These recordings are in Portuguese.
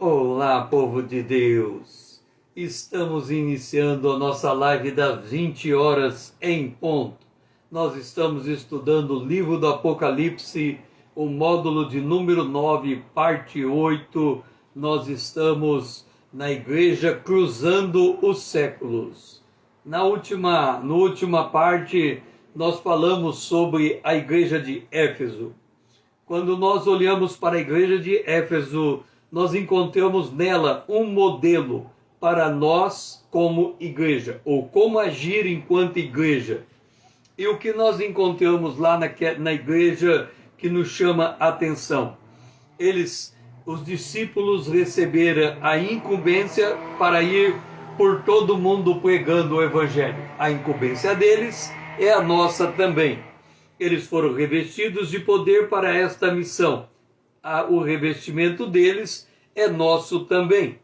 Olá, povo de Deus! Estamos iniciando a nossa live das 20 horas em ponto. Nós estamos estudando o livro do Apocalipse, o módulo de número 9, parte 8. Nós estamos na igreja cruzando os séculos. Na última parte, nós falamos sobre a igreja de Éfeso. Quando nós olhamos para a igreja de Éfeso, nós encontramos nela um modelo para nós como igreja, ou como agir enquanto igreja. E o que nós encontramos lá na igreja que nos chama a atenção? Os discípulos receberam a incumbência para ir por todo mundo pregando o evangelho. A incumbência deles é a nossa também. Eles foram revestidos de poder para esta missão. O revestimento deles é nosso também.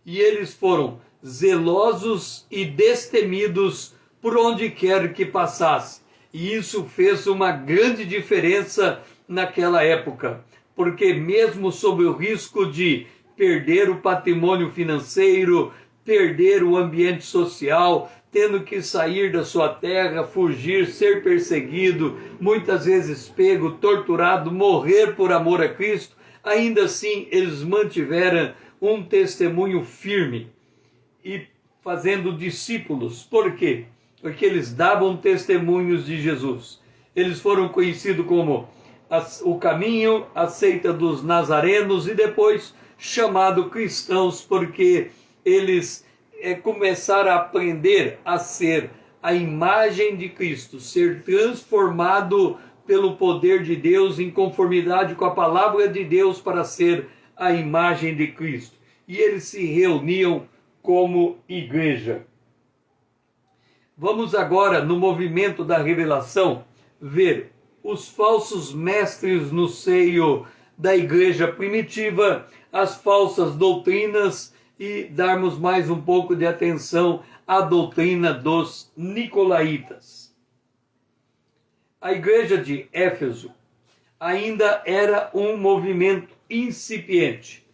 E eles foram zelosos e destemidos por onde quer que passasse. E isso fez uma grande diferença naquela época, porque mesmo sob o risco de perder o patrimônio financeiro, perder o ambiente social, tendo que sair da sua terra, fugir, ser perseguido, muitas vezes pego, torturado, morrer por amor a Cristo, ainda assim eles mantiveram um testemunho firme e fazendo discípulos. Por quê? Porque eles davam testemunhos de Jesus. Eles foram conhecidos como o caminho, a seita dos nazarenos, e depois chamados cristãos, porque eles começar a aprender a ser a imagem de Cristo, ser transformado pelo poder de Deus em conformidade com a palavra de Deus para ser a imagem de Cristo. E eles se reuniam como igreja. Vamos agora, no movimento da revelação, ver os falsos mestres no seio da igreja primitiva, as falsas doutrinas, e darmos mais um pouco de atenção à doutrina dos nicolaítas. A igreja de Éfeso ainda era um movimento incipiente,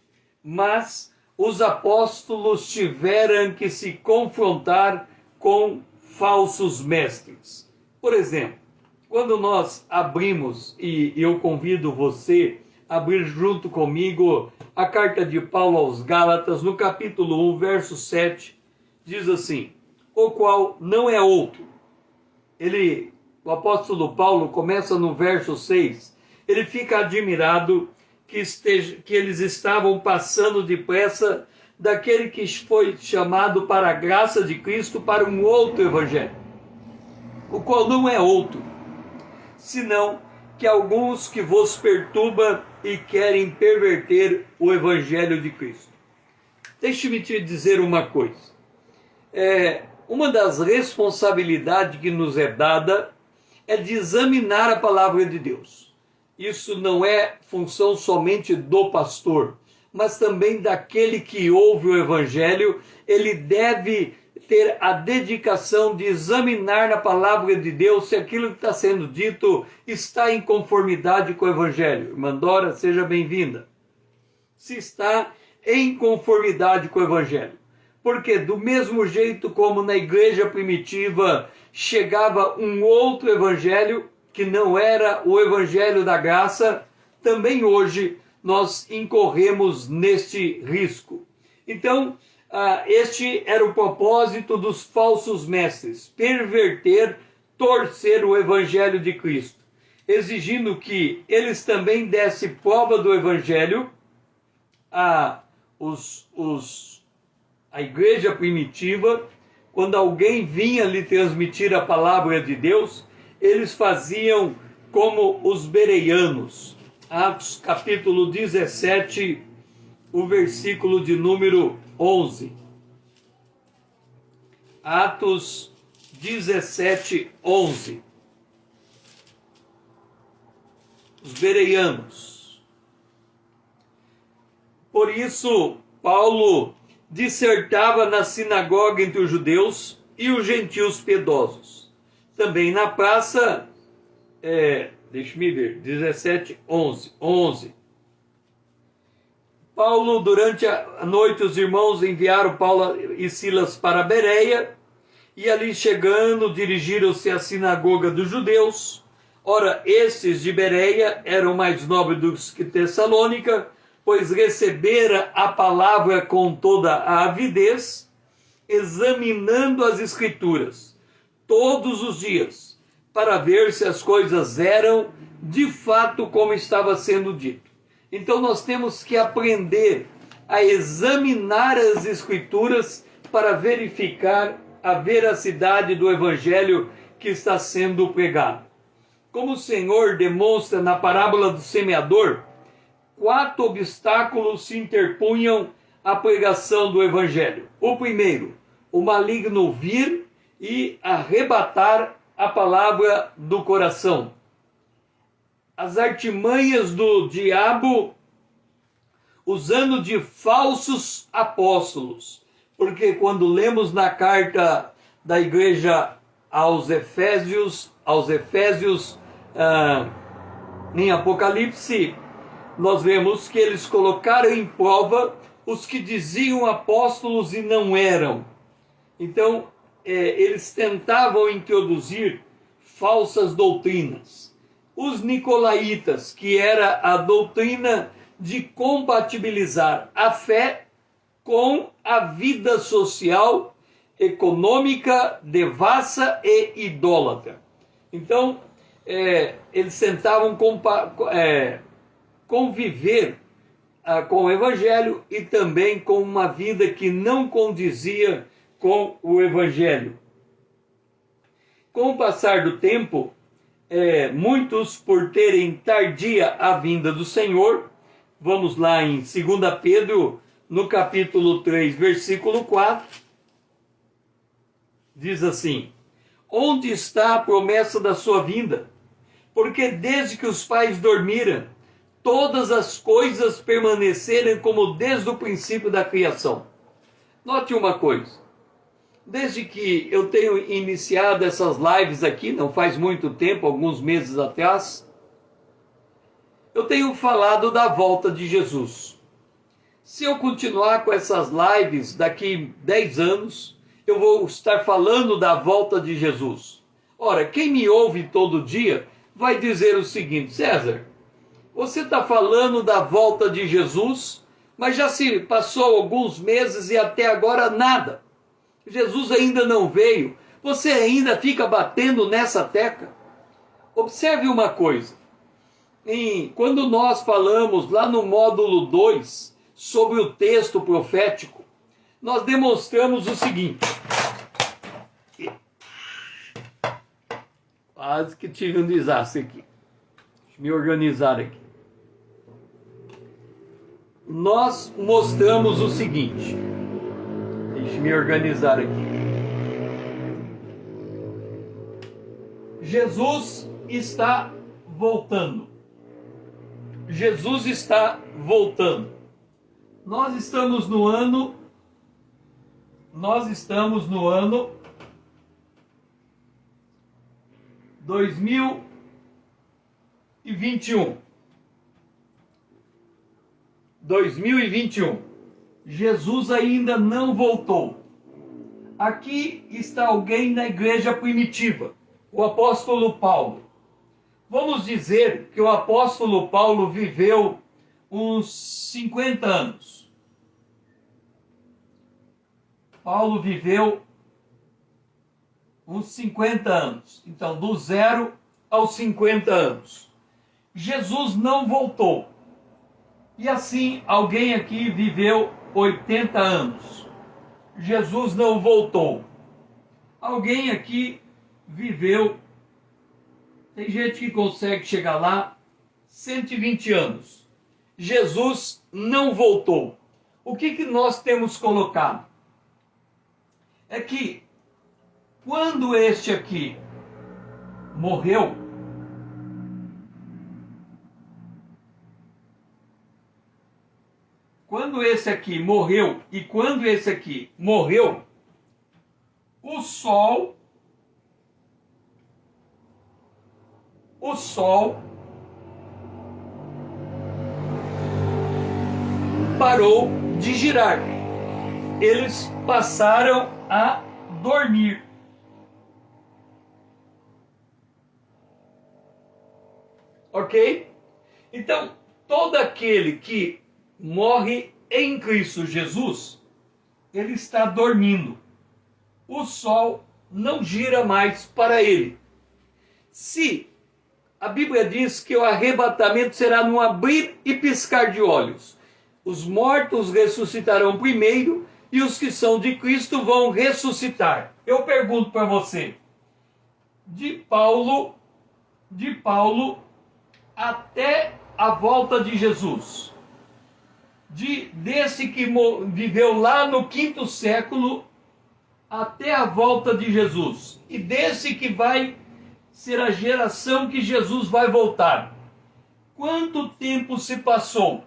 mas os apóstolos tiveram que se confrontar com falsos mestres. Por exemplo, quando nós abrimos, e eu convido você a abrir junto comigo a carta de Paulo aos Gálatas, no capítulo 1, verso 7, diz assim: o qual não é outro. O apóstolo Paulo começa no verso 6, ele fica admirado que eles estavam passando depressa daquele que foi chamado para a graça de Cristo para um outro evangelho, o qual não é outro, senão que alguns que vos perturbam e querem perverter o evangelho de Cristo. Deixe-me te dizer uma coisa. Uma das responsabilidades que nos é dada é de examinar a palavra de Deus. Isso não é função somente do pastor, mas também daquele que ouve o evangelho. Ele deve ter a dedicação de examinar na palavra de Deus se aquilo que está sendo dito está em conformidade com o evangelho. Irmã Dora, seja bem-vinda. Se está em conformidade com o evangelho. Porque do mesmo jeito como na igreja primitiva chegava um outro evangelho que não era o evangelho da graça, também hoje nós incorremos neste risco. Então, este era o propósito dos falsos mestres: perverter, torcer o evangelho de Cristo, exigindo que eles também dessem prova do evangelho a igreja primitiva. Quando alguém vinha lhe transmitir a palavra de Deus, eles faziam como os bereanos. Atos capítulo 17, o versículo de número 11. Atos 17, 11. Os bereanos. Por isso, Paulo dissertava na sinagoga entre os judeus e os gentios piedosos. Também na praça, deixe-me ver, 17, 11. Paulo, durante a noite, os irmãos enviaram Paulo e Silas para Bereia, e ali chegando, dirigiram-se à sinagoga dos judeus. Ora, estes de Bereia eram mais nobres do que Tessalônica, pois recebera a palavra com toda a avidez, examinando as Escrituras todos os dias, para ver se as coisas eram de fato como estava sendo dito. Então nós temos que aprender a examinar as Escrituras para verificar a veracidade do Evangelho que está sendo pregado. Como o Senhor demonstra na parábola do semeador, 4 obstáculos se interpunham à pregação do Evangelho. O primeiro, o maligno vir e arrebatar a palavra do coração. As artimanhas do diabo usando de falsos apóstolos. Porque quando lemos na carta da igreja aos Efésios, em Apocalipse, nós vemos que eles colocaram em prova os que diziam apóstolos e não eram. Então, eles tentavam introduzir falsas doutrinas. Os nicolaítas, que era a doutrina de compatibilizar a fé com a vida social, econômica, devassa e idólatra. Então, eles tentavam conviver com o Evangelho e também com uma vida que não condizia com o Evangelho. Com o passar do tempo, muitos, por terem tardia a vinda do Senhor, vamos lá em 2 Pedro, no capítulo 3, versículo 4, diz assim: onde está a promessa da sua vinda? Porque desde que os pais dormiram, todas as coisas permaneceram como desde o princípio da criação. Note uma coisa. Desde que eu tenho iniciado essas lives aqui, não faz muito tempo, alguns meses atrás, eu tenho falado da volta de Jesus. Se eu continuar com essas lives daqui 10 anos, eu vou estar falando da volta de Jesus. Ora, quem me ouve todo dia vai dizer o seguinte: César, você está falando da volta de Jesus, mas já se passou alguns meses e até agora nada. Jesus ainda não veio. Você ainda fica batendo nessa tecla. Observe uma coisa. Quando nós falamos lá no módulo 2 sobre o texto profético, nós demonstramos o seguinte. Quase que tive um desastre aqui. Deixa eu me organizar aqui. Nós mostramos o seguinte. Deixa eu me organizar aqui. Jesus está voltando. Jesus está voltando. Nós estamos no ano 2021. 2021. Jesus ainda não voltou. Aqui está alguém na igreja primitiva, o apóstolo Paulo. Vamos dizer que o apóstolo Paulo viveu uns 50 anos. Paulo viveu uns 50 anos. Então, do 0 aos 50 anos. Jesus não voltou. E assim, alguém aqui viveu 80 anos. Jesus não voltou. Alguém aqui viveu, tem gente que consegue chegar lá, 120 anos. Jesus não voltou. O que nós temos colocado? É que quando este aqui morreu, quando esse aqui morreu e quando esse aqui morreu, o Sol parou de girar. Eles passaram a dormir. Ok? Então, todo aquele que morre em Cristo Jesus, ele está dormindo. O sol não gira mais para ele. Se a Bíblia diz que o arrebatamento será num abrir e piscar de olhos, os mortos ressuscitarão primeiro e os que são de Cristo vão ressuscitar. Eu pergunto para você, de Paulo até a volta de Jesus, desse que viveu lá no 5º século até a volta de Jesus, e desse que vai ser a geração que Jesus vai voltar, quanto tempo se passou?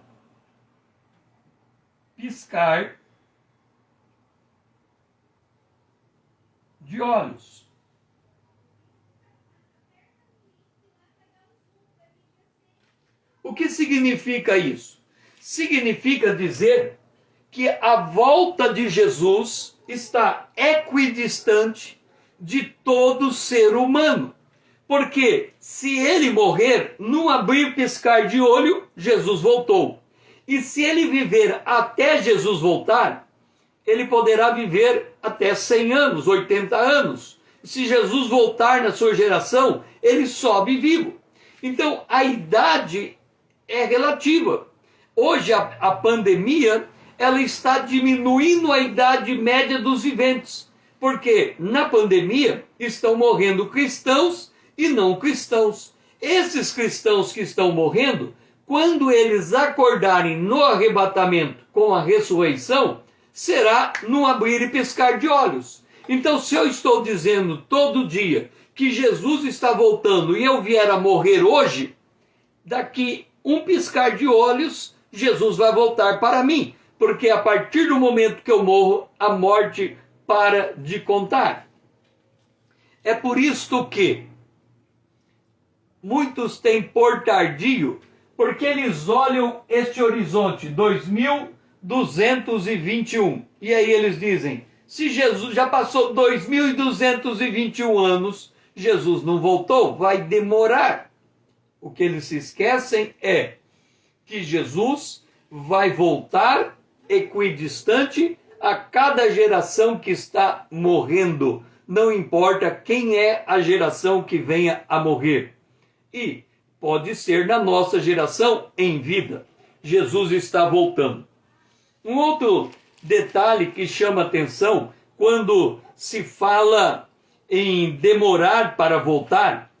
Piscar de olhos. O que significa isso? Significa dizer que a volta de Jesus está equidistante de todo ser humano. Porque se ele morrer, num abrir e piscar de olho, Jesus voltou. E se ele viver até Jesus voltar, ele poderá viver até 100 anos, 80 anos. Se Jesus voltar na sua geração, ele sobe vivo. Então, a idade é relativa. Hoje, a pandemia, ela está diminuindo a idade média dos viventes. Porque na pandemia estão morrendo cristãos e não cristãos. Esses cristãos que estão morrendo, quando eles acordarem no arrebatamento com a ressurreição, será num abrir e piscar de olhos. Então, se eu estou dizendo todo dia que Jesus está voltando e eu vier a morrer hoje, daqui um piscar de olhos, Jesus vai voltar para mim. Porque a partir do momento que eu morro, a morte para de contar. É por isto que muitos têm por tardio, porque eles olham este horizonte, 2221. E aí eles dizem, se Jesus já passou 2221 anos, Jesus não voltou, vai demorar. O que eles se esquecem é que Jesus vai voltar equidistante a cada geração que está morrendo. Não importa quem é a geração que venha a morrer. E pode ser na nossa geração em vida. Jesus está voltando. Um outro detalhe que chama atenção quando se fala em demorar para voltar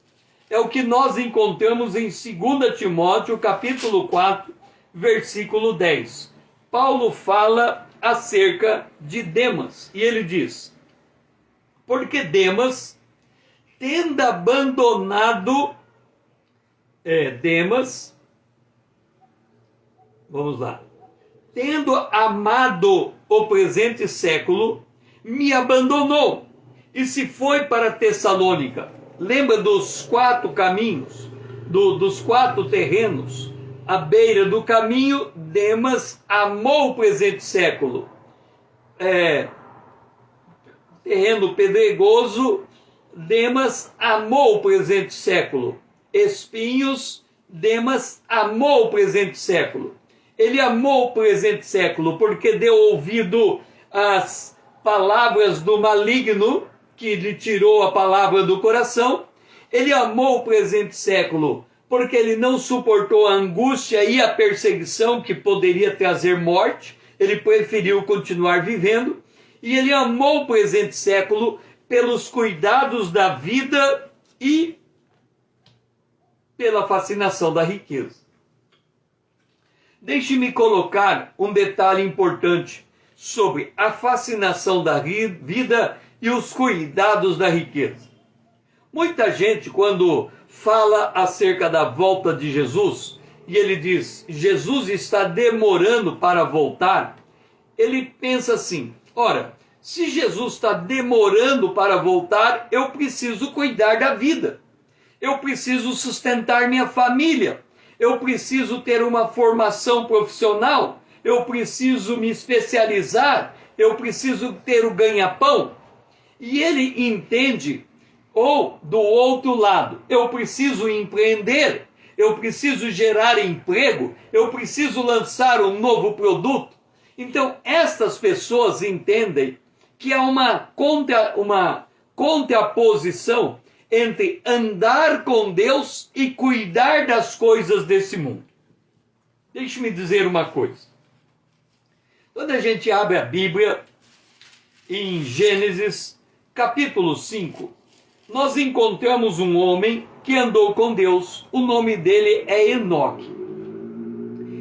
é o que nós encontramos em 2 Timóteo, capítulo 4, versículo 10. Paulo fala acerca de Demas e ele diz: porque Demas, tendo abandonado tendo amado o presente século, me abandonou e se foi para Tessalônica. Lembra dos 4 caminhos, dos 4 terrenos? À beira do caminho, Demas amou o presente século. Terreno pedregoso, Demas amou o presente século. Espinhos, Demas amou o presente século. Ele amou o presente século porque deu ouvido às palavras do maligno, que lhe tirou a palavra do coração. Ele amou o presente século porque ele não suportou a angústia e a perseguição que poderia trazer morte. Ele preferiu continuar vivendo. E ele amou o presente século pelos cuidados da vida e pela fascinação da riqueza. Deixe-me colocar um detalhe importante sobre a fascinação da vida e os cuidados da riqueza. Muita gente, quando fala acerca da volta de Jesus, e ele diz, Jesus está demorando para voltar, ele pensa assim, ora, se Jesus está demorando para voltar, eu preciso cuidar da vida. Eu preciso sustentar minha família. Eu preciso ter uma formação profissional. eu preciso me especializar, eu preciso ter o ganha-pão. E ele entende, ou do outro lado, eu preciso empreender, eu preciso gerar emprego, eu preciso lançar um novo produto. Então, estas pessoas entendem que há uma contraposição entre andar com Deus e cuidar das coisas desse mundo. Deixe-me dizer uma coisa. Quando a gente abre a Bíblia, em Gênesis, capítulo 5, nós encontramos um homem que andou com Deus. O nome dele é Enoque.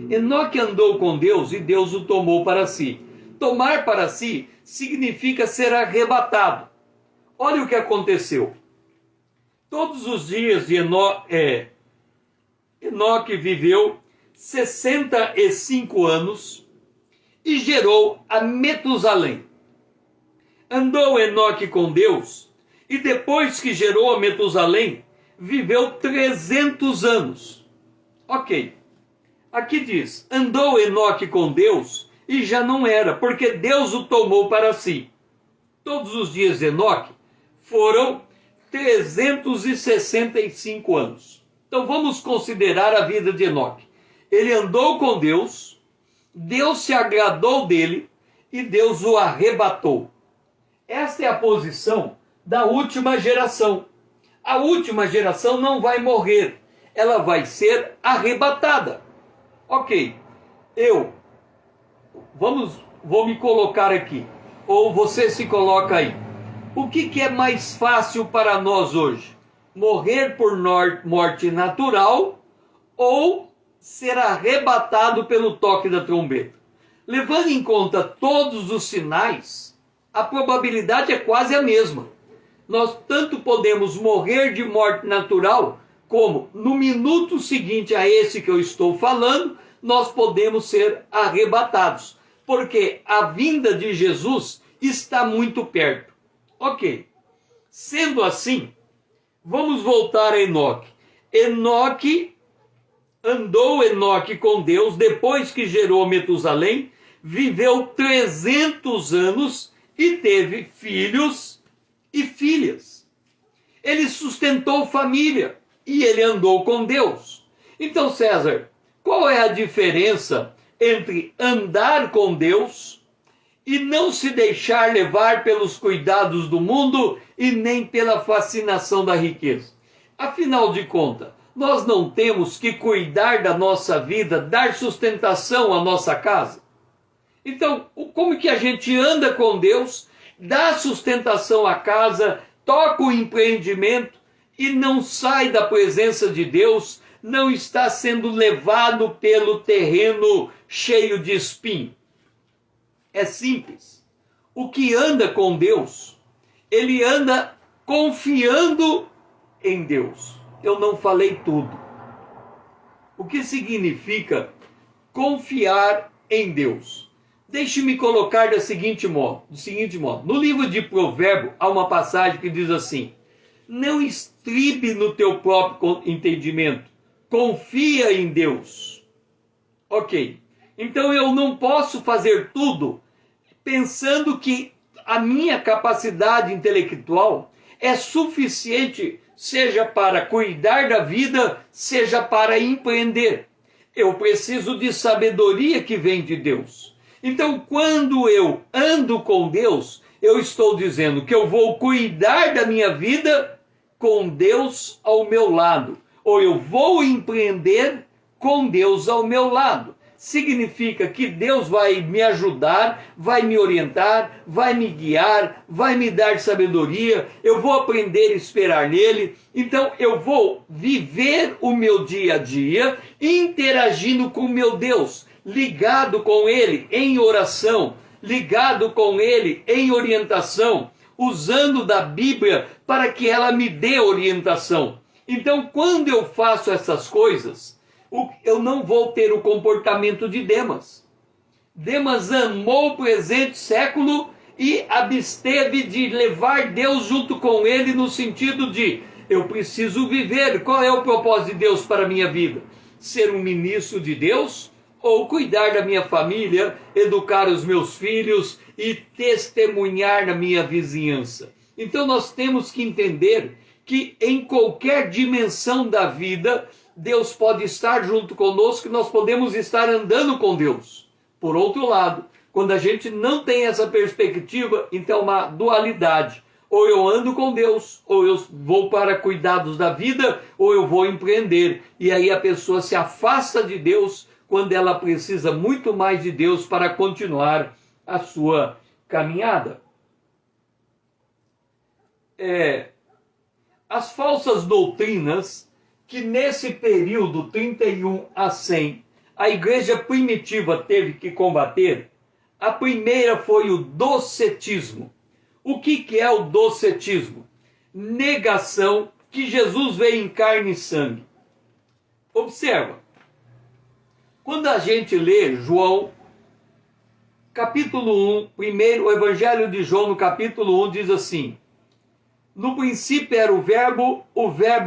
Enoque andou com Deus e Deus o tomou para si. Tomar para si significa ser arrebatado. Olha o que aconteceu. Todos os dias de Enoque viveu 65 anos e gerou a Metusalém. Andou Enoque com Deus e depois que gerou a Metusalém, viveu 300 anos. Ok. Aqui diz, andou Enoque com Deus e já não era, porque Deus o tomou para si. Todos os dias de Enoque foram 365 anos. Então vamos considerar a vida de Enoque. Ele andou com Deus, Deus se agradou dele e Deus o arrebatou. Esta é a posição da última geração. A última geração não vai morrer, ela vai ser arrebatada. Ok, vou me colocar aqui, ou você se coloca aí. O que é mais fácil para nós hoje? Morrer por morte natural ou ser arrebatado pelo toque da trombeta? Levando em conta todos os sinais, a probabilidade é quase a mesma. Nós tanto podemos morrer de morte natural, como no minuto seguinte a esse que eu estou falando, nós podemos ser arrebatados, porque a vinda de Jesus está muito perto. Ok, sendo assim, vamos voltar a Enoque. Andou Enoque com Deus, depois que gerou Metusalém, viveu 300 anos e teve filhos e filhas. Ele sustentou família e ele andou com Deus. Então, César, qual é a diferença entre andar com Deus e não se deixar levar pelos cuidados do mundo e nem pela fascinação da riqueza? Afinal de contas, nós não temos que cuidar da nossa vida, dar sustentação à nossa casa? Então, como que a gente anda com Deus, dá sustentação à casa, toca o empreendimento e não sai da presença de Deus, não está sendo levado pelo terreno cheio de espinho? É simples. O que anda com Deus, ele anda confiando em Deus. Eu não falei tudo. O que significa confiar em Deus? Deixe-me colocar do seguinte modo. No livro de Provérbios há uma passagem que diz assim: não estribe no teu próprio entendimento, confia em Deus. Ok, então eu não posso fazer tudo pensando que a minha capacidade intelectual é suficiente, seja para cuidar da vida, seja para empreender. Eu preciso de sabedoria que vem de Deus. Então, quando eu ando com Deus, eu estou dizendo que eu vou cuidar da minha vida com Deus ao meu lado, ou eu vou empreender com Deus ao meu lado. Significa que Deus vai me ajudar, vai me orientar, vai me guiar, vai me dar sabedoria, eu vou aprender a esperar nele. Então eu vou viver o meu dia a dia interagindo com o meu Deus, ligado com ele em oração, ligado com ele em orientação, usando da Bíblia para que ela me dê orientação. Então, quando eu faço essas coisas, eu não vou ter o comportamento de Demas. Demas amou o presente século e absteve de levar Deus junto com ele, no sentido de: eu preciso viver. Qual é o propósito de Deus para a minha vida? Ser um ministro de Deus ou cuidar da minha família, educar os meus filhos e testemunhar na minha vizinhança. Então nós temos que entender que em qualquer dimensão da vida, Deus pode estar junto conosco e nós podemos estar andando com Deus. Por outro lado, quando a gente não tem essa perspectiva, então é uma dualidade. Ou eu ando com Deus, ou eu vou para cuidados da vida, ou eu vou empreender. E aí a pessoa se afasta de Deus quando ela precisa muito mais de Deus para continuar a sua caminhada. As falsas doutrinas que nesse período 31 a 100 a igreja primitiva teve que combater, a primeira foi o docetismo. O que é o docetismo? Negação que Jesus veio em carne e sangue. Observa, quando a gente lê João, capítulo 1, primeiro, o Evangelho de João, no capítulo 1, diz assim: no princípio era o verbo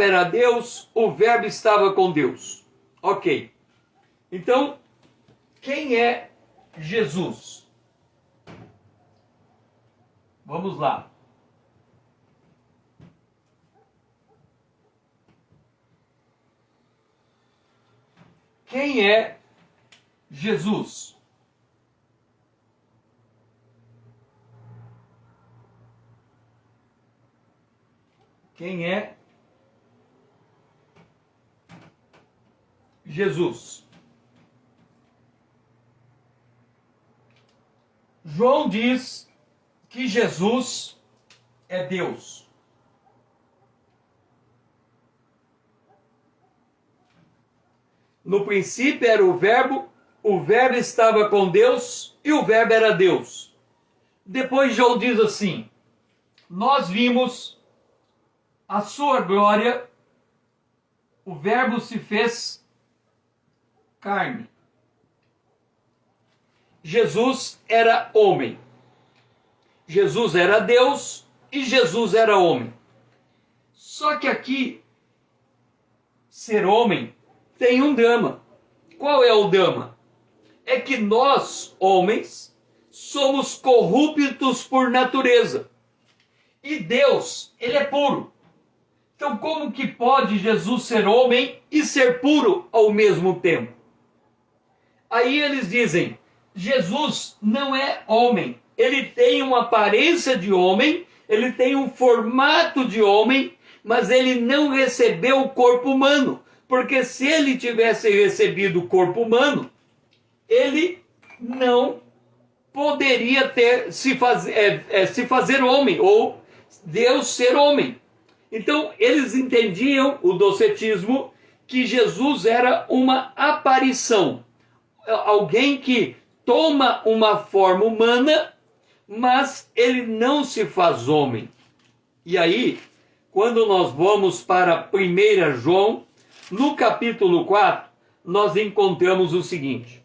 era Deus, o verbo estava com Deus. Ok. Então, quem é Jesus? Vamos lá. Quem é Jesus? Quem é Jesus? João diz que Jesus é Deus. No princípio era o verbo estava com Deus e o verbo era Deus. Depois João diz assim: nós vimos a sua glória, o verbo se fez carne. Jesus era homem. Jesus era Deus e Jesus era homem. Só que aqui, ser homem tem um drama. Qual é o drama? É que nós, homens, somos corruptos por natureza. E Deus, ele é puro. Então, como que pode Jesus ser homem e ser puro ao mesmo tempo? Aí eles dizem, Jesus não é homem. Ele tem uma aparência de homem, ele tem um formato de homem, mas ele não recebeu o corpo humano. Porque se ele tivesse recebido o corpo humano, ele não poderia se fazer homem, ou Deus ser homem. Então, eles entendiam, o docetismo, que Jesus era uma aparição. Alguém que toma uma forma humana, mas ele não se faz homem. E aí, quando nós vamos para 1 João, no capítulo 4, nós encontramos o seguinte: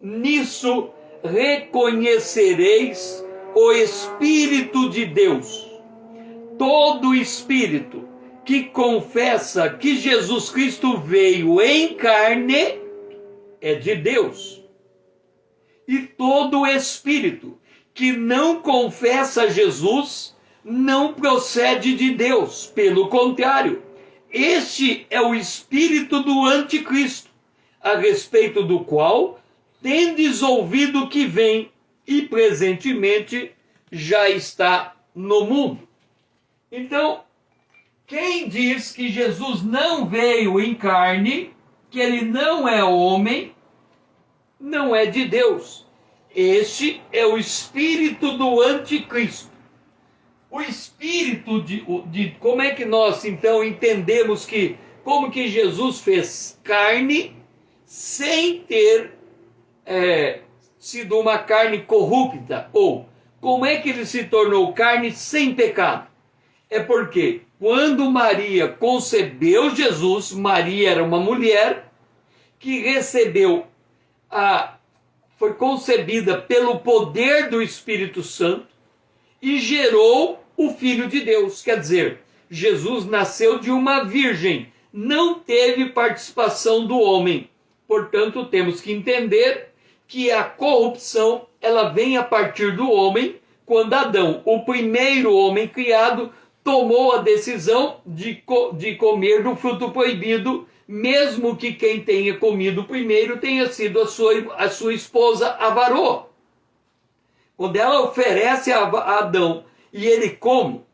nisso reconhecereis o Espírito de Deus. Todo espírito que confessa que Jesus Cristo veio em carne é de Deus. E todo espírito que não confessa Jesus não procede de Deus. Pelo contrário, este é o espírito do anticristo, a respeito do qual tendes ouvido que vem e presentemente já está no mundo. Então, quem diz que Jesus não veio em carne, que ele não é homem, não é de Deus. Este é o espírito do anticristo. O espírito de como é que nós então entendemos como que Jesus fez carne sem ter sido uma carne corrupta, ou como é que ele se tornou carne sem pecado? É porque quando Maria concebeu Jesus, Maria era uma mulher que foi concebida pelo poder do Espírito Santo e gerou o Filho de Deus. Quer dizer, Jesus nasceu de uma virgem, não teve participação do homem. Portanto, temos que entender que a corrupção ela vem a partir do homem, quando Adão, o primeiro homem criado, tomou a decisão de comer do fruto proibido, mesmo que quem tenha comido primeiro tenha sido a sua esposa Avarô. Quando ela oferece a Adão e ele come,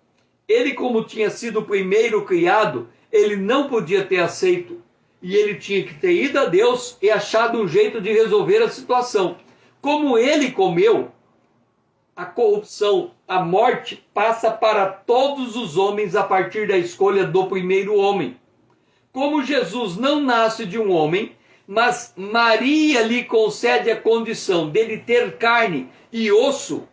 ele, como tinha sido o primeiro criado, ele não podia ter aceito. E ele tinha que ter ido a Deus e achado um jeito de resolver a situação. Como ele comeu, a corrupção, a morte, passa para todos os homens a partir da escolha do primeiro homem. Como Jesus não nasce de um homem, mas Maria lhe concede a condição dele ter carne e osso,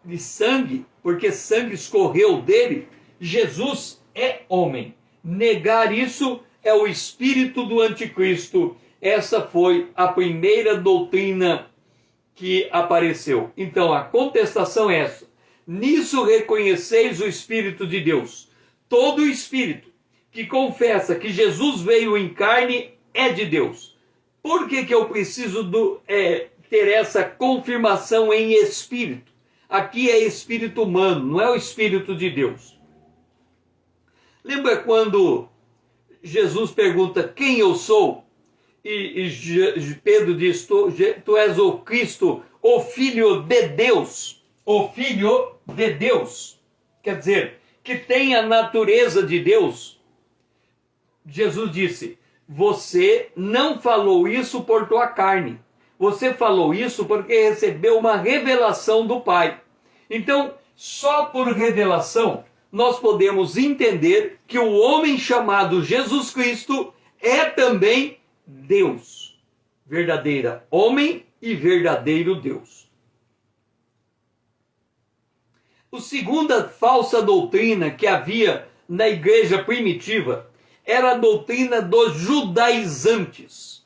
de sangue, porque sangue escorreu dele, Jesus é homem. Negar isso é o espírito do anticristo. Essa foi a primeira doutrina que apareceu. Então a contestação é essa. Nisso reconheceis o Espírito de Deus. Todo espírito que confessa que Jesus veio em carne é de Deus. Por que eu preciso ter essa confirmação em espírito? Aqui é espírito humano, não é o Espírito de Deus. Lembra quando Jesus pergunta quem eu sou? E Pedro diz, tu és o Cristo, o Filho de Deus. O Filho de Deus. Quer dizer, que tem a natureza de Deus. Jesus disse, você não falou isso por tua carne. Você falou isso porque recebeu uma revelação do Pai. Então, só por revelação, nós podemos entender que o homem chamado Jesus Cristo é também Deus. Verdadeira homem e verdadeiro Deus. A segunda falsa doutrina que havia na igreja primitiva era a doutrina dos judaizantes.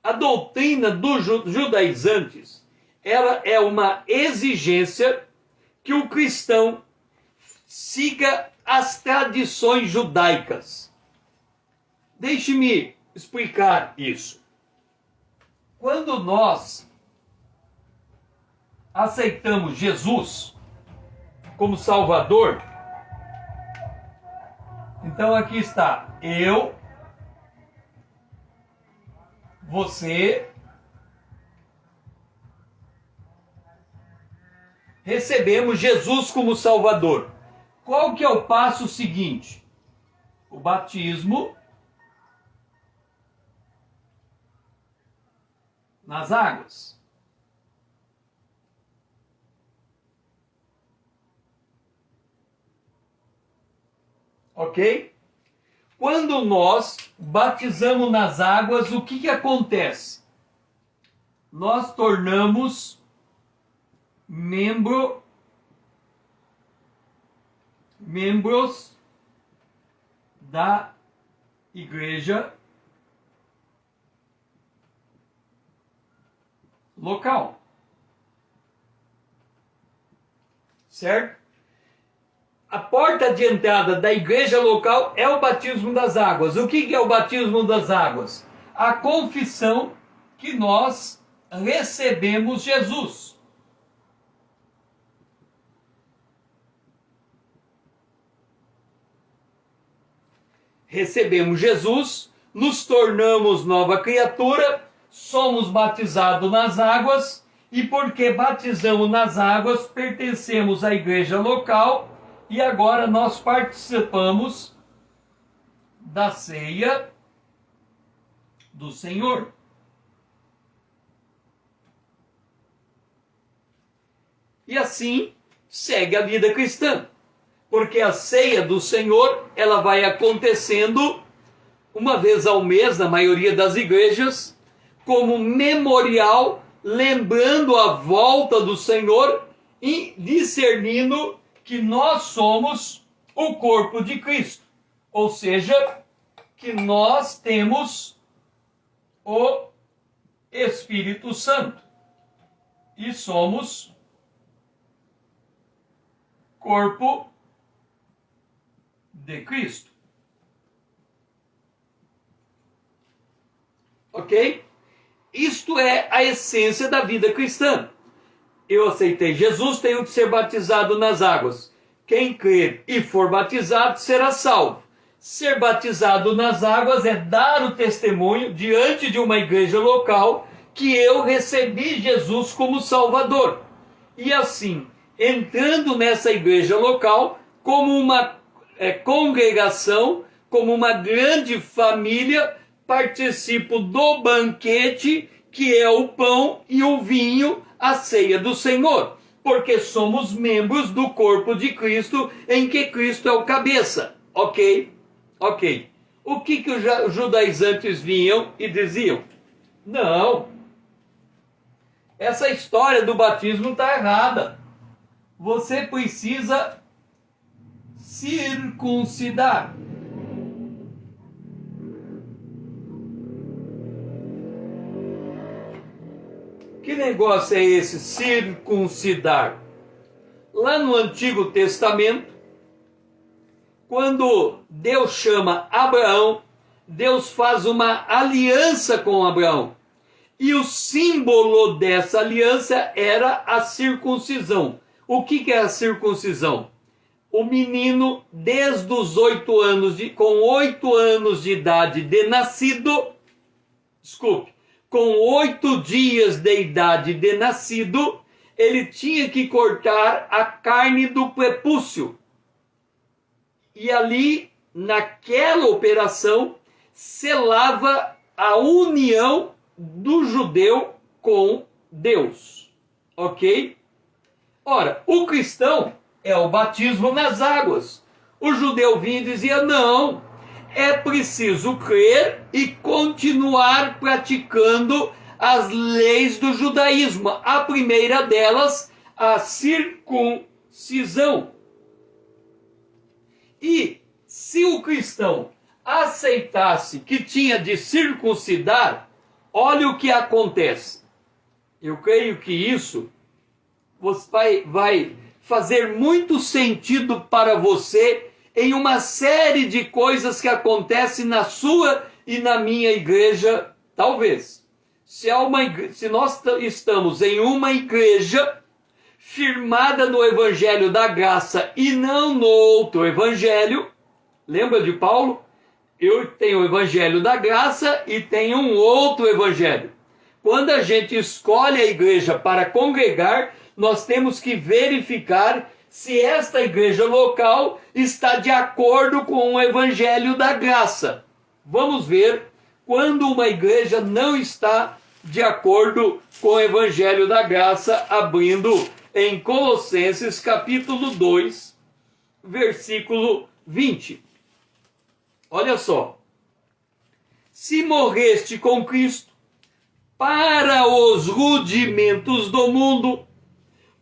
A doutrina dos judaizantes, ela é uma exigência que o cristão siga as tradições judaicas. Deixe-me explicar isso. Quando nós aceitamos Jesus como Salvador, então aqui está, eu, você, recebemos Jesus como Salvador. Qual que é o passo seguinte? O batismo nas águas. Ok? Quando nós batizamos nas águas, o que acontece? Nós tornamos membros da igreja local. Certo? A porta de entrada da igreja local é o batismo das águas. O que é o batismo das águas? A confissão que nós recebemos Jesus. Recebemos Jesus, nos tornamos nova criatura, somos batizados nas águas, e porque batizamos nas águas, pertencemos à igreja local, e agora nós participamos da ceia do Senhor. E assim segue a vida cristã. Porque a ceia do Senhor, ela vai acontecendo uma vez ao mês, na maioria das igrejas, como memorial, lembrando a volta do Senhor e discernindo que nós somos o corpo de Cristo. Ou seja, que nós temos o Espírito Santo. E somos corpo de Cristo. Ok? Isto é a essência da vida cristã. Eu aceitei Jesus, tenho que ser batizado nas águas. Quem crer e for batizado será salvo. Ser batizado nas águas é dar o testemunho diante de uma igreja local que eu recebi Jesus como Salvador. E assim, entrando nessa igreja local, como uma congregação, como uma grande família, participo do banquete, que é o pão e o vinho, a ceia do Senhor, porque somos membros do corpo de Cristo, em que Cristo é o cabeça. Ok? Ok. O que os judaizantes vinham e diziam? Não. Essa história do batismo está errada. Você precisa circuncidar. Que negócio é esse, circuncidar? Lá no Antigo Testamento, quando Deus chama Abraão, Deus faz uma aliança com Abraão. E o símbolo dessa aliança era a circuncisão. O que é a circuncisão? O menino, desde os 8 anos, com 8 anos de idade de nascido, com 8 dias de idade de nascido, ele tinha que cortar a carne do prepúcio. E ali, naquela operação, selava a união do judeu com Deus. Ok? Ora, o cristão é o batismo nas águas. O judeu vinha e dizia, não, é preciso crer e continuar praticando as leis do judaísmo. A primeira delas, a circuncisão. E se o cristão aceitasse que tinha de circuncidar, olha o que acontece. Eu creio que isso vai fazer muito sentido para você em uma série de coisas que acontecem na sua e na minha igreja, talvez. Se nós estamos em uma igreja firmada no evangelho da graça e não no outro evangelho, lembra de Paulo? Eu tenho o evangelho da graça e tenho um outro evangelho. Quando a gente escolhe a igreja para congregar, nós temos que verificar se esta igreja local está de acordo com o evangelho da graça. Vamos ver quando uma igreja não está de acordo com o evangelho da graça, abrindo em Colossenses capítulo 2, versículo 20. Olha só. Se morreste com Cristo para os rudimentos do mundo,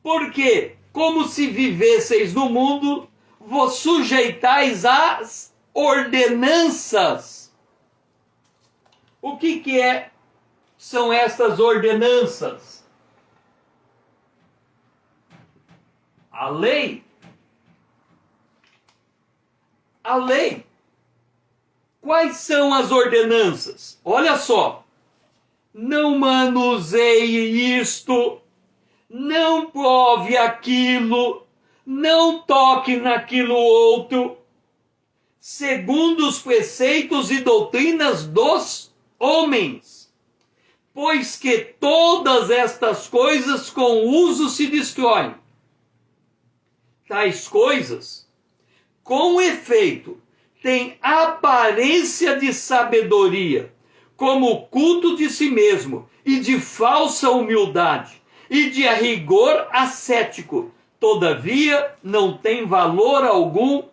porque, como se vivesseis no mundo, vos sujeitais às ordenanças. O que são estas ordenanças? A lei. A lei. Quais são as ordenanças? Olha só. Não manuseie isto, não prove aquilo, não toque naquilo outro, segundo os preceitos e doutrinas dos homens. Pois que todas estas coisas com uso se destroem. Tais coisas, com efeito, têm aparência de sabedoria, como o culto de si mesmo, e de falsa humildade, e de rigor ascético. Todavia, não tem valor algum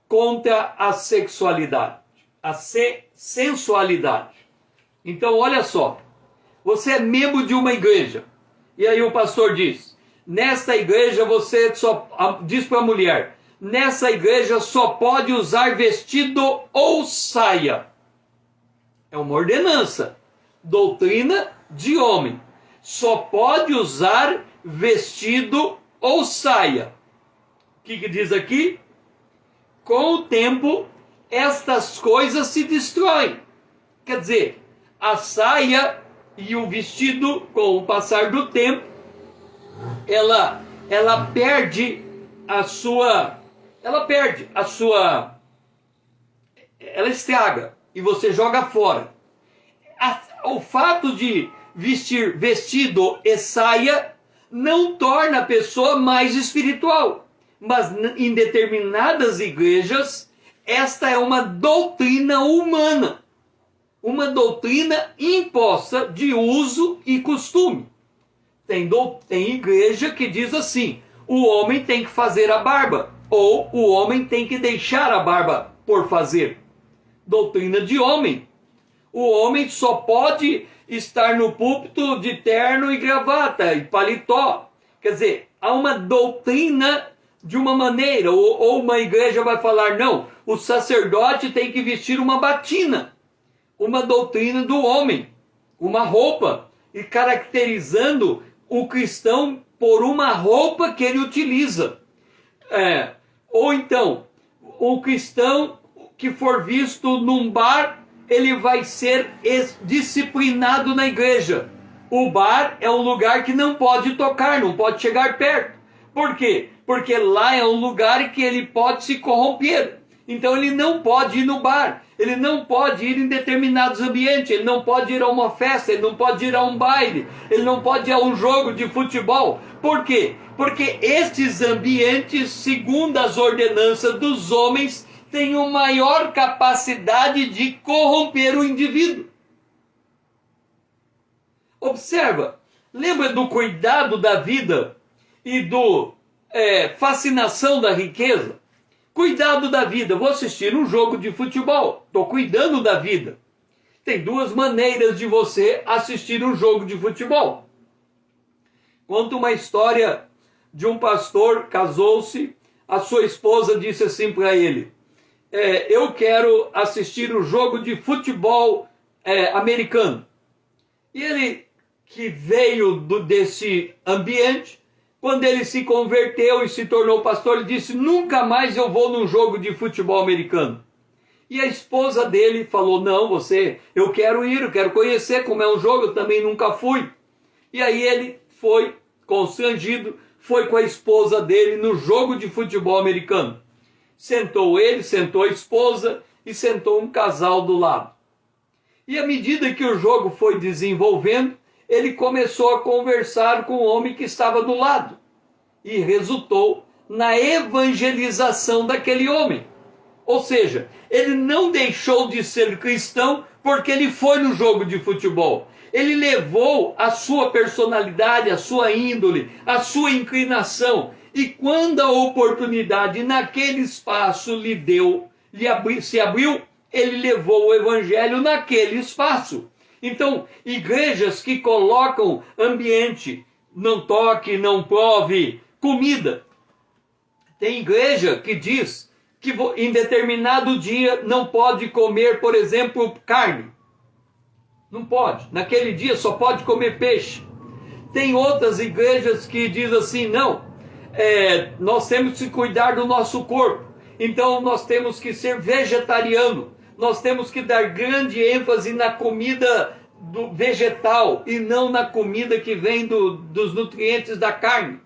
contra a sexualidade, a sensualidade. Então, olha só, você é membro de uma igreja, e aí o pastor diz, nesta igreja você só, diz para a mulher, nessa igreja só pode usar vestido ou saia. É uma ordenança, doutrina de homem. Só pode usar vestido ou saia. O que diz aqui? Com o tempo, estas coisas se destroem. Quer dizer, a saia e o vestido, com o passar do tempo, ela perde a sua, ela estraga e você joga fora. O fato de vestir vestido e saia não torna a pessoa mais espiritual, mas em determinadas igrejas esta é uma doutrina humana, uma doutrina imposta de uso e costume. Tem igreja que diz assim: o homem tem que fazer a barba, ou o homem tem que deixar a barba por fazer. Doutrina de homem. O homem só pode estar no púlpito de terno e gravata e paletó. Quer dizer, há uma doutrina de uma maneira, ou uma igreja vai falar: não, o sacerdote tem que vestir uma batina. Uma doutrina do homem, uma roupa, e caracterizando o cristão por uma roupa que ele utiliza. Ou então, o cristão que for visto num bar, ele vai ser disciplinado na igreja. O bar é um lugar que não pode tocar, não pode chegar perto. Por quê? Porque lá é um lugar que ele pode se corromper. Então ele não pode ir no bar, ele não pode ir em determinados ambientes, ele não pode ir a uma festa, ele não pode ir a um baile, ele não pode ir a um jogo de futebol. Por quê? Porque estes ambientes, segundo as ordenanças dos homens, têm uma maior capacidade de corromper o indivíduo. Observa, lembra do cuidado da vida e do fascinação da riqueza? Cuidado da vida. Vou assistir um jogo de futebol. Estou cuidando da vida. Tem duas maneiras de você assistir um jogo de futebol. Conta uma história de um pastor, casou-se, a sua esposa disse assim para ele: eu quero assistir um jogo de futebol americano. E ele, que veio desse ambiente, quando ele se converteu e se tornou pastor, ele disse: nunca mais eu vou num jogo de futebol americano. E a esposa dele falou: não, eu quero ir, eu quero conhecer como é um jogo, eu também nunca fui. E aí ele foi constrangido, foi com a esposa dele no jogo de futebol americano. Sentou ele, sentou a esposa e sentou um casal do lado. E à medida que o jogo foi desenvolvendo, ele começou a conversar com o homem que estava do lado. E resultou na evangelização daquele homem. Ou seja, ele não deixou de ser cristão porque ele foi no jogo de futebol. Ele levou a sua personalidade, a sua índole, a sua inclinação. E quando a oportunidade naquele espaço se abriu, ele levou o evangelho naquele espaço. Então, igrejas que colocam ambiente, não toque, não prove, comida. Tem igreja que diz que em determinado dia não pode comer, por exemplo, carne. Não pode. Naquele dia só pode comer peixe. Tem outras igrejas que dizem assim: não, nós temos que cuidar do nosso corpo. Então nós temos que ser vegetariano. Nós temos que dar grande ênfase na comida do vegetal e não na comida que vem dos nutrientes da carne.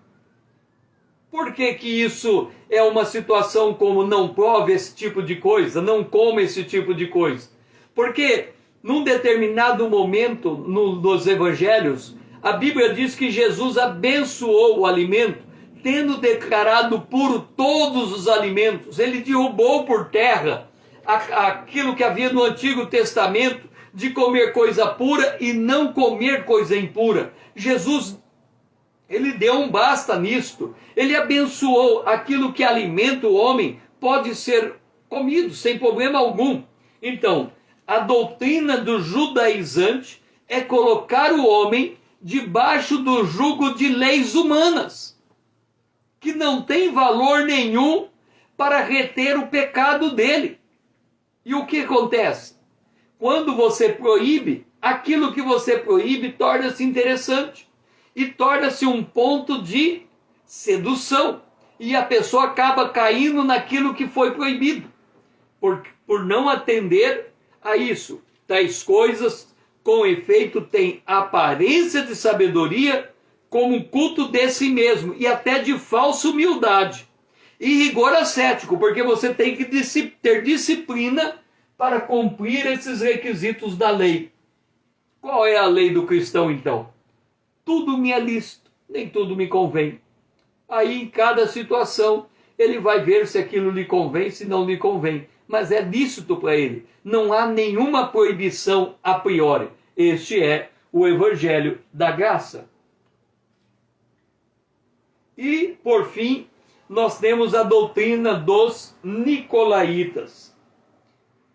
Por que que isso é uma situação como não prove esse tipo de coisa, não coma esse tipo de coisa? Porque num determinado momento nos evangelhos, a Bíblia diz que Jesus abençoou o alimento, tendo declarado puro todos os alimentos. Ele derrubou por terra aquilo que havia no Antigo Testamento de comer coisa pura e não comer coisa impura. Jesus, ele deu um basta nisto. Ele abençoou aquilo que alimenta o homem, pode ser comido sem problema algum. Então, a doutrina do judaizante é colocar o homem debaixo do jugo de leis humanas, que não tem valor nenhum para reter o pecado dele. E o que acontece? Quando você proíbe, aquilo que você proíbe torna-se interessante e torna-se um ponto de sedução. E a pessoa acaba caindo naquilo que foi proibido, por não atender a isso. Tais coisas com efeito tem aparência de sabedoria, como um culto de si mesmo, e até de falsa humildade. E rigor ascético, porque você tem que ter disciplina para cumprir esses requisitos da lei. Qual é a lei do cristão, então? Tudo me é lícito, nem tudo me convém. Aí, em cada situação, ele vai ver se aquilo lhe convém, se não lhe convém. Mas é lícito para ele. Não há nenhuma proibição a priori. Este é o Evangelho da Graça. E, por fim, nós temos a doutrina dos Nicolaítas.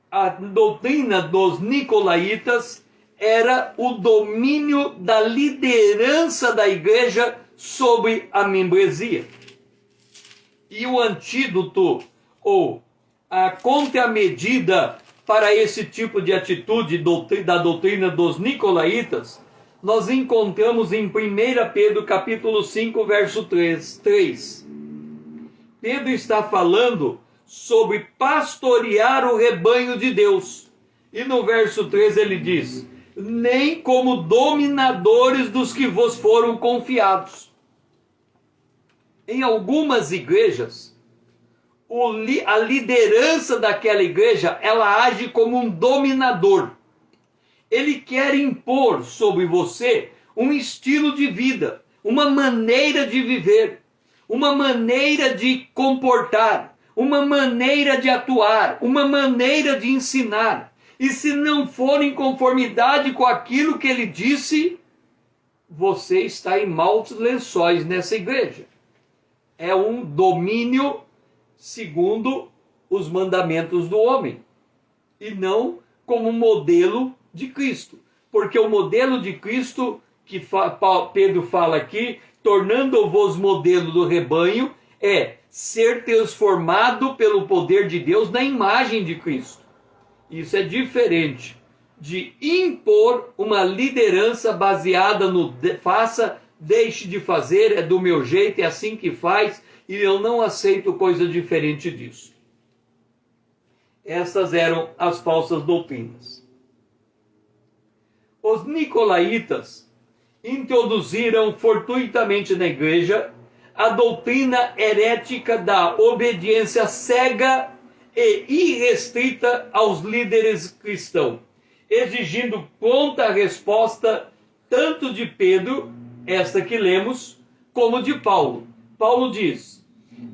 A doutrina dos Nicolaítas era o domínio da liderança da igreja sobre a membresia. E o antídoto, ou a contramedida para esse tipo de atitude da doutrina dos Nicolaítas, nós encontramos em 1 Pedro capítulo 5, verso 3. Pedro está falando sobre pastorear o rebanho de Deus. E no verso 3 ele diz: nem como dominadores dos que vos foram confiados. Em algumas igrejas, a liderança daquela igreja, ela age como um dominador. Ele quer impor sobre você um estilo de vida, uma maneira de viver, uma maneira de comportar, uma maneira de atuar, uma maneira de ensinar. E se não for em conformidade com aquilo que ele disse, você está em maus lençóis nessa igreja. É um domínio segundo os mandamentos do homem, e não como um modelo de Cristo. Porque o modelo de Cristo, que Pedro fala aqui, tornando-vos modelo do rebanho, é ser transformado pelo poder de Deus na imagem de Cristo. Isso é diferente de impor uma liderança baseada no faça, deixe de fazer, é do meu jeito, é assim que faz, e eu não aceito coisa diferente disso. Essas eram as falsas doutrinas. Os nicolaítas introduziram fortuitamente na igreja a doutrina herética da obediência cega e irrestrita aos líderes cristãos, exigindo pronta resposta tanto de Pedro, esta que lemos, como de Paulo. Paulo diz: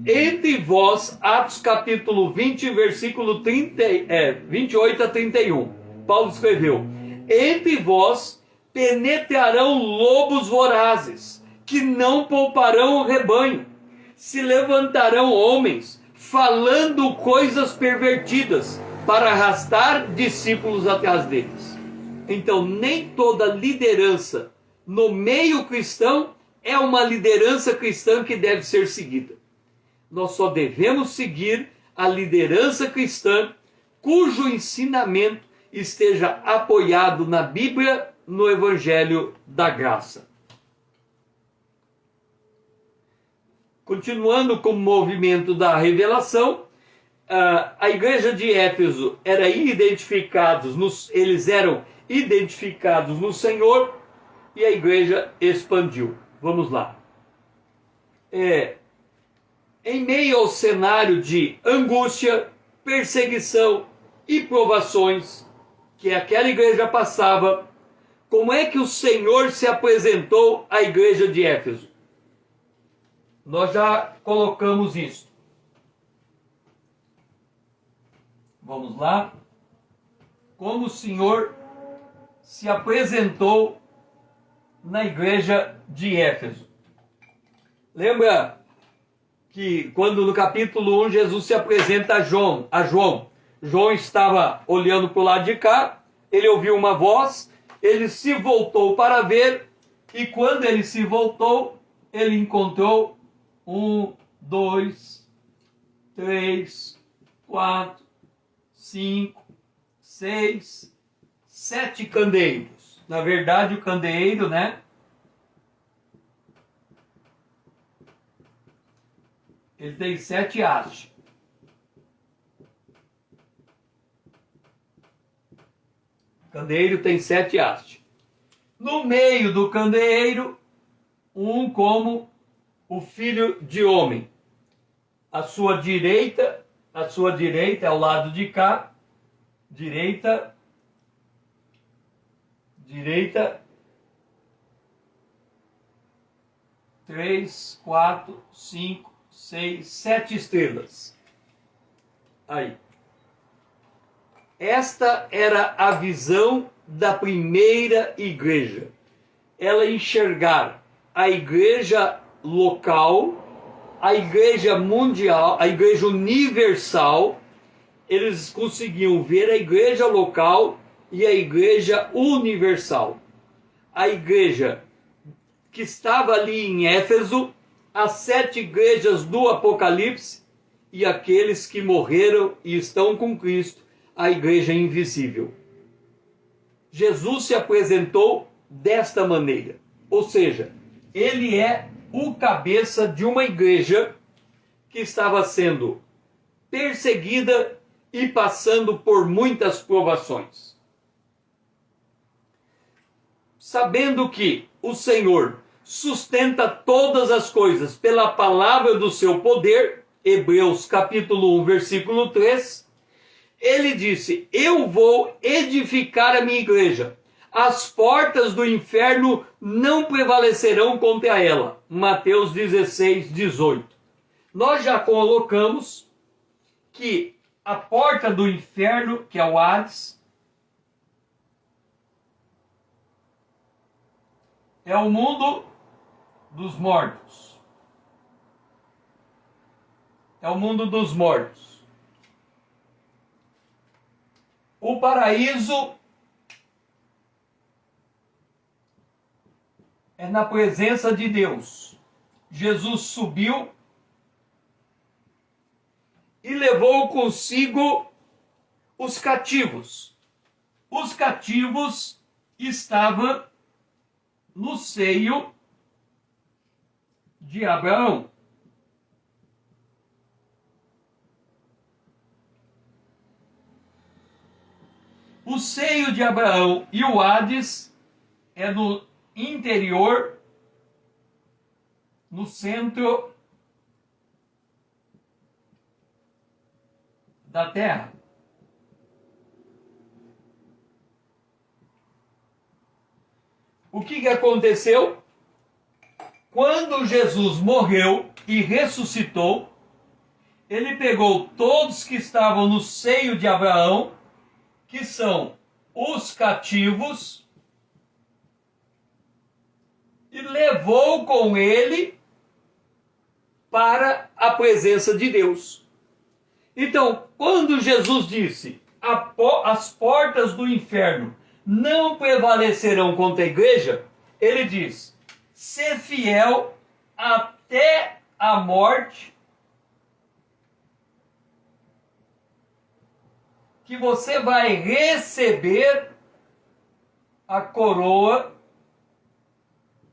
entre vós, Atos capítulo 20, versículo 28 a 31, Paulo escreveu: entre vós penetrarão lobos vorazes, que não pouparão o rebanho, se levantarão homens, falando coisas pervertidas, para arrastar discípulos atrás deles. Então, nem toda liderança no meio cristão é uma liderança cristã que deve ser seguida. Nós só devemos seguir a liderança cristã cujo ensinamento esteja apoiado na Bíblia, no Evangelho da Graça. Continuando com o movimento da revelação, a igreja de Éfeso eles eram identificados no Senhor, e a igreja expandiu. Vamos lá. Em meio ao cenário de angústia, perseguição e provações que aquela igreja passava, como é que o Senhor se apresentou à igreja de Éfeso? Nós já colocamos isso. Vamos lá. Como o Senhor se apresentou na igreja de Éfeso. Lembra que quando no capítulo 1 Jesus se apresenta a João. João estava olhando para o lado de cá, ele ouviu uma voz, ele se voltou para ver, e quando ele se voltou, ele encontrou 1, 2, 3, 4, 5, 6, 7 candeeiros. Na verdade, o candeeiro, né? Ele tem 7 hastes. Candeeiro tem 7 hastes. No meio do candeeiro, um como o filho de homem. À sua direita é ao lado de cá, direita, 3, 4, 5, 6, 7 estrelas. Aí. Esta era a visão da primeira igreja. Ela enxergar a igreja local, a igreja mundial, a igreja universal. Eles conseguiam ver a igreja local e a igreja universal. A igreja que estava ali em Éfeso, as 7 igrejas do Apocalipse e aqueles que morreram e estão com Cristo, a igreja invisível. Jesus se apresentou desta maneira, ou seja, ele é o cabeça de uma igreja que estava sendo perseguida e passando por muitas provações. Sabendo que o Senhor sustenta todas as coisas pela palavra do seu poder, Hebreus capítulo 1, versículo 3, ele disse: eu vou edificar a minha igreja, as portas do inferno não prevalecerão contra ela. Mateus 16, 18. Nós já colocamos que a porta do inferno, que é o Hades, é o mundo dos mortos. É o mundo dos mortos. O paraíso é na presença de Deus. Jesus subiu e levou consigo os cativos. Os cativos estavam no seio de Abraão. O seio de Abraão e o Hades é no interior, no centro da terra. O que aconteceu? Quando Jesus morreu e ressuscitou, ele pegou todos que estavam no seio de Abraão, que são os cativos, e levou com ele para a presença de Deus. Então, quando Jesus disse: as portas do inferno não prevalecerão contra a igreja, ele diz: ser fiel até a morte, que você vai receber a coroa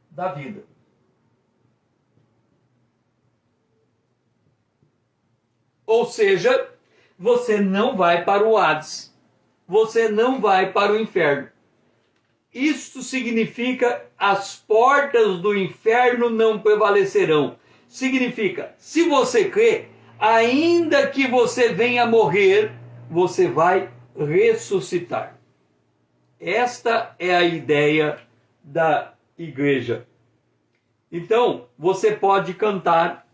da vida. Ou seja, você não vai para o Hades, você não vai para o inferno. Isto significa: as portas do inferno não prevalecerão. Significa, se você crê, ainda que você venha morrer, você vai ressuscitar. Esta é a ideia da igreja. Então, você pode cantar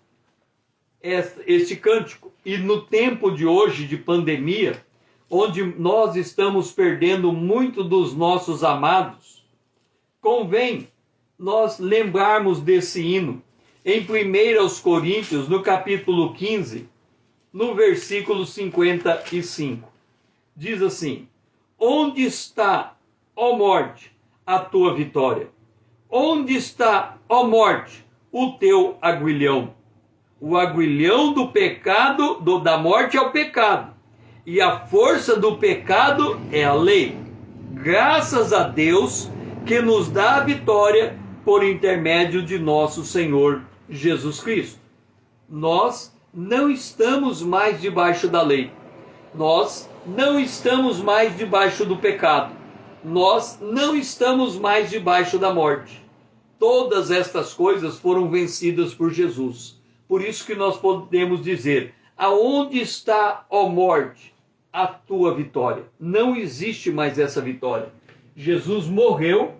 este cântico. E no tempo de hoje, de pandemia, onde nós estamos perdendo muito dos nossos amados, convém nós lembrarmos desse hino. Em 1 Coríntios, no capítulo 15, no versículo 55, diz assim: onde está, ó morte, a tua vitória? Onde está, ó morte, o teu aguilhão? O aguilhão do pecado, da morte é o pecado, e a força do pecado é a lei. Graças a Deus que nos dá a vitória por intermédio de nosso Senhor Jesus Cristo. Nós não estamos mais debaixo da lei. Nós não estamos mais debaixo do pecado. nós não estamos mais debaixo da morte. Todas estas coisas foram vencidas por Jesus. Por isso que nós podemos dizer: aonde está, ó morte, a tua vitória? Não existe mais essa vitória. Jesus morreu,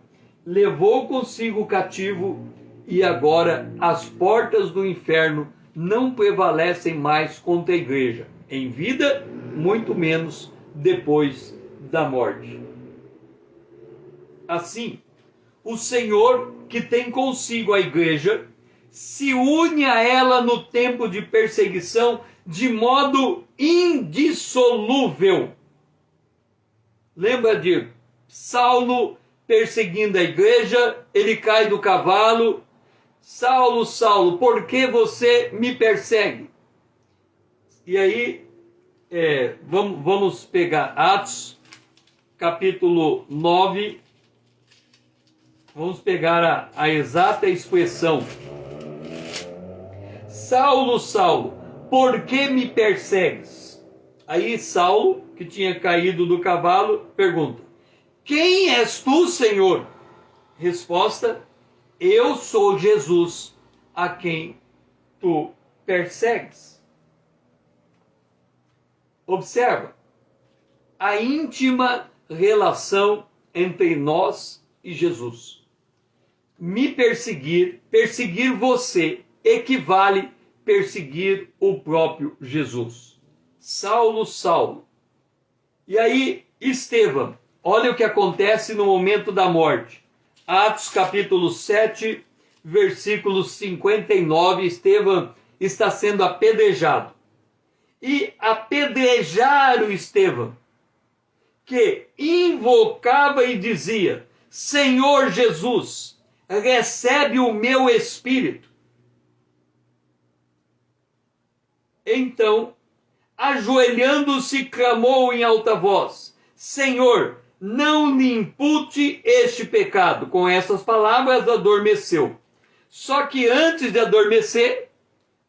levou consigo o cativo, e agora as portas do inferno não prevalecem mais contra a igreja, em vida, muito menos depois da morte. Assim, o Senhor, que tem consigo a igreja, se une a ela no tempo de perseguição de modo indissolúvel. Lembra de Saulo perseguindo a igreja? Ele cai do cavalo. Saulo, Saulo, por que você me persegue? E aí, vamos pegar Atos, capítulo 9. Vamos pegar a exata expressão. Saulo, Saulo, por que me persegues? Aí Saulo, que tinha caído do cavalo, pergunta: quem és tu, Senhor? Resposta: eu sou Jesus, a quem tu persegues. Observa a íntima relação entre nós e Jesus. Me perseguir você, equivale perseguir o próprio Jesus. Saulo, Saulo. E aí, Estevão, olha o que acontece no momento da morte. Atos capítulo 7, versículo 59, Estevão está sendo apedrejado. E apedrejaram Estevão, que invocava e dizia: Senhor Jesus, recebe o meu espírito. Então, ajoelhando-se, clamou em alta voz: Senhor, não lhe impute este pecado. Com essas palavras, adormeceu. Só que antes de adormecer,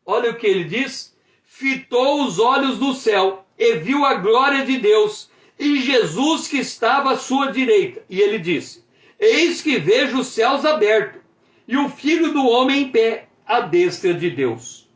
olha o que ele diz: fitou os olhos no céu e viu a glória de Deus e Jesus que estava à sua direita. E ele disse: eis que vejo os céus abertos e o Filho do Homem em pé à destra de Deus.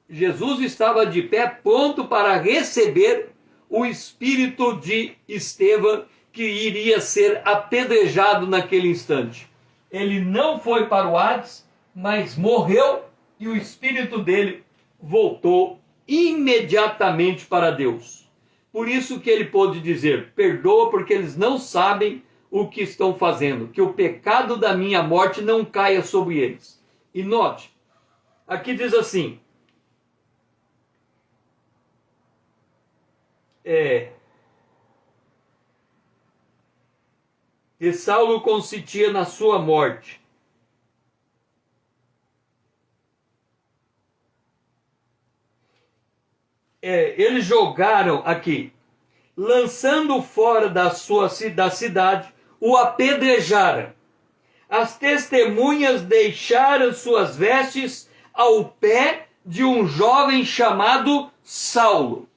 Jesus estava de pé, pronto para receber o espírito de Estevão, que iria ser apedrejado naquele instante. Ele não foi para o Hades, mas morreu, e o espírito dele voltou imediatamente para Deus. Por isso que ele pôde dizer: perdoa, porque eles não sabem o que estão fazendo, que o pecado da minha morte não caia sobre eles. E note, aqui diz assim, e Saulo consentia na sua morte. Eles jogaram aqui, lançando fora da cidade, o apedrejaram. As testemunhas deixaram suas vestes ao pé de um jovem chamado Saulo.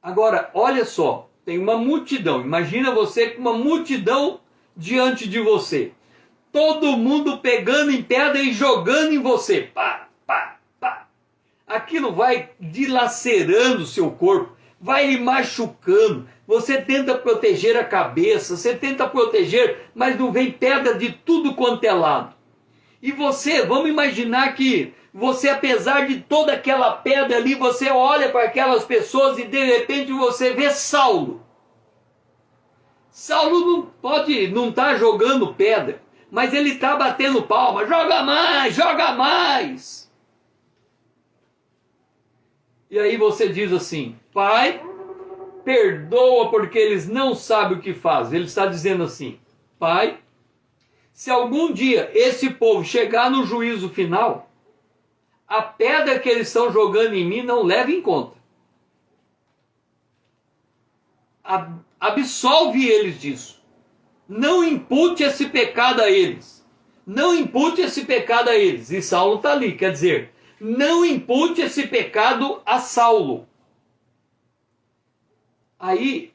Agora, olha só, tem uma multidão. Imagina você com uma multidão diante de você. Todo mundo pegando em pedra e jogando em você. Pá, pá, pá. Aquilo vai dilacerando o seu corpo, vai lhe machucando. Você tenta proteger a cabeça, você tenta proteger, mas não vem pedra de tudo quanto é lado. E você, vamos imaginar que você, apesar de toda aquela pedra ali, você olha para aquelas pessoas e de repente você vê Saulo. Saulo não está jogando pedra, mas ele está batendo palma. Joga mais, joga mais. E aí você diz assim: Pai, perdoa porque eles não sabem o que fazem. Ele está dizendo assim: Pai, se algum dia esse povo chegar no juízo final, a pedra que eles estão jogando em mim não leva em conta. Absolve eles disso. Não impute esse pecado a eles. Não impute esse pecado a eles. E Saulo está ali, quer dizer, não impute esse pecado a Saulo. Aí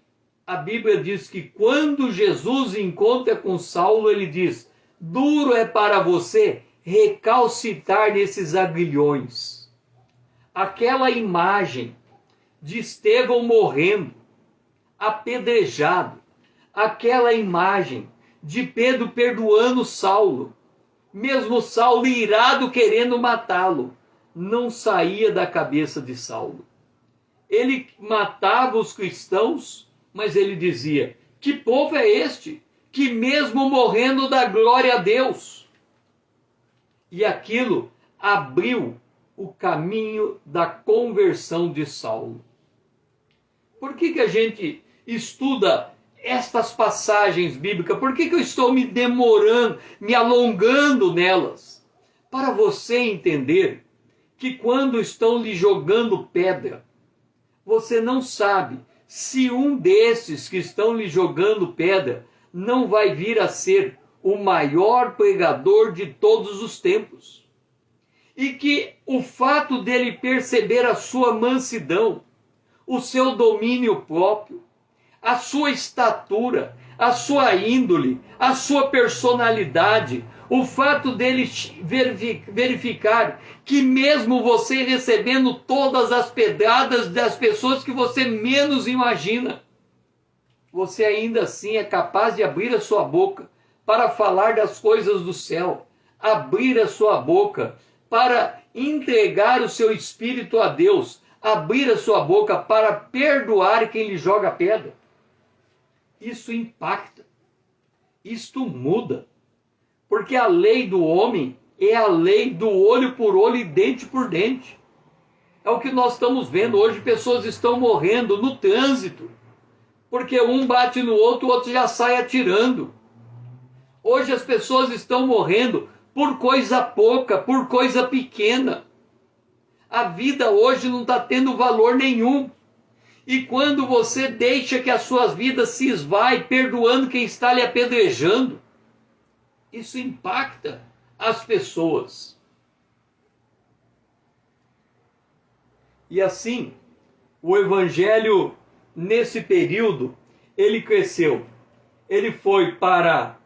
a Bíblia diz que quando Jesus encontra com Saulo, ele diz: duro é para você recalcitar nesses aguilhões. Aquela imagem de Estevão morrendo, apedrejado, aquela imagem de Pedro perdoando Saulo, mesmo Saulo irado querendo matá-lo, não saía da cabeça de Saulo. Ele matava os cristãos, mas ele dizia: que povo é este que mesmo morrendo dá glória a Deus? E aquilo abriu o caminho da conversão de Saulo. Por que a gente estuda estas passagens bíblicas? Por que eu estou me demorando, me alongando nelas? Para você entender que quando estão lhe jogando pedra, você não sabe se um desses que estão lhe jogando pedra não vai vir a ser o maior pregador de todos os tempos. E que o fato dele perceber a sua mansidão, o seu domínio próprio, a sua estatura, a sua índole, a sua personalidade, o fato dele verificar que mesmo você recebendo todas as pedradas das pessoas que você menos imagina, você ainda assim é capaz de abrir a sua boca para falar das coisas do céu, abrir a sua boca para entregar o seu espírito a Deus, abrir a sua boca para perdoar quem lhe joga pedra. Isso impacta, isto muda, porque a lei do homem é a lei do olho por olho e dente por dente. É o que nós estamos vendo hoje, pessoas estão morrendo no trânsito, porque um bate no outro, o outro já sai atirando. Hoje as pessoas estão morrendo por coisa pouca, por coisa pequena. A vida hoje não está tendo valor nenhum. E quando você deixa que as suas vidas se esvaem, perdoando quem está lhe apedrejando, isso impacta as pessoas. E assim, o evangelho, nesse período, ele cresceu. Ele foi para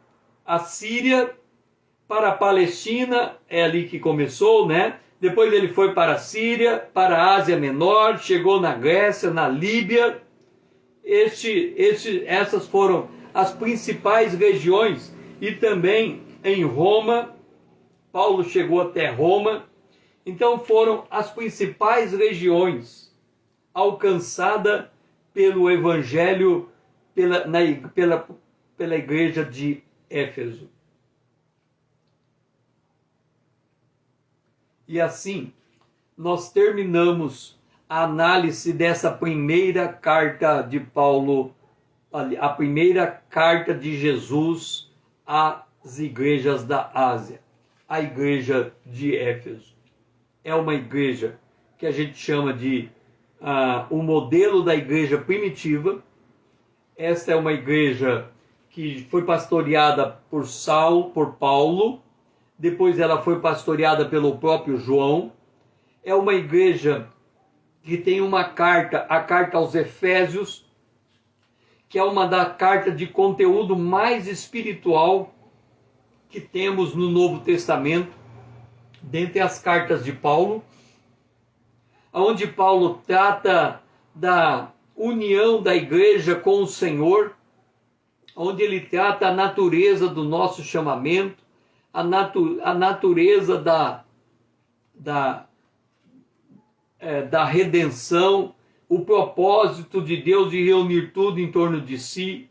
a Síria, para a Palestina, é ali que começou, né? Depois ele foi para a Síria, para a Ásia Menor, chegou na Grécia, na Líbia. Essas foram as principais regiões. E também em Roma, Paulo chegou até Roma. Então foram as principais regiões alcançadas pelo Evangelho, pela igreja de Éfeso. E assim, nós terminamos a análise dessa primeira carta de Paulo, a primeira carta de Jesus às igrejas da Ásia, a igreja de Éfeso. É uma igreja que a gente chama de o modelo da igreja primitiva. Esta é uma igreja que foi pastoreada por Paulo. Depois ela foi pastoreada pelo próprio João. É uma igreja que tem uma carta, a carta aos Efésios, que é uma da carta de conteúdo mais espiritual que temos no Novo Testamento, dentre as cartas de Paulo, onde Paulo trata da união da igreja com o Senhor, onde ele trata a natureza do nosso chamamento, a natureza da redenção, o propósito de Deus de reunir tudo em torno de si,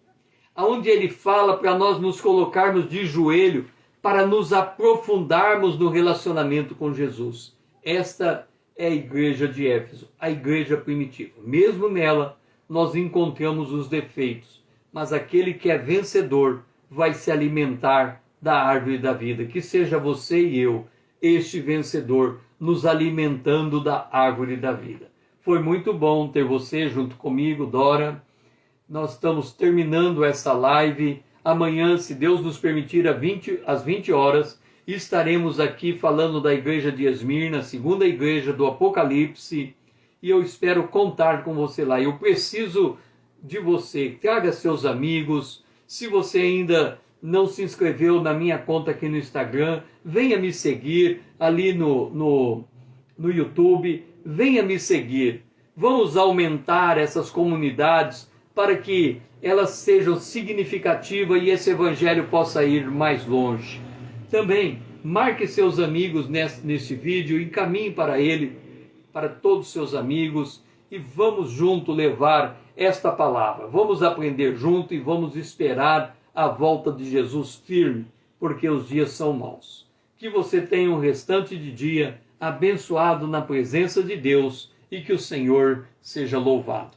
onde ele fala para nós nos colocarmos de joelho para nos aprofundarmos no relacionamento com Jesus. Esta é a igreja de Éfeso, a igreja primitiva. Mesmo nela, nós encontramos os defeitos, mas aquele que é vencedor vai se alimentar da árvore da vida. Que seja você e eu, este vencedor, nos alimentando da árvore da vida. Foi muito bom ter você junto comigo, Dora. Nós estamos terminando essa live. Amanhã, se Deus nos permitir, às 20 horas, estaremos aqui falando da igreja de Esmirna, segunda igreja do Apocalipse, e eu espero contar com você lá. Eu preciso de você. Traga seus amigos. Se você ainda não se inscreveu na minha conta aqui no Instagram, venha me seguir ali no YouTube. Venha me seguir. Vamos aumentar essas comunidades para que elas sejam significativas e esse evangelho possa ir mais longe. Também marque seus amigos nesse vídeo, encaminhe para ele, para todos os seus amigos, e vamos junto levar esta palavra. Vamos aprender junto e vamos esperar a volta de Jesus firme, porque os dias são maus. Que você tenha um restante de dia abençoado na presença de Deus e que o Senhor seja louvado.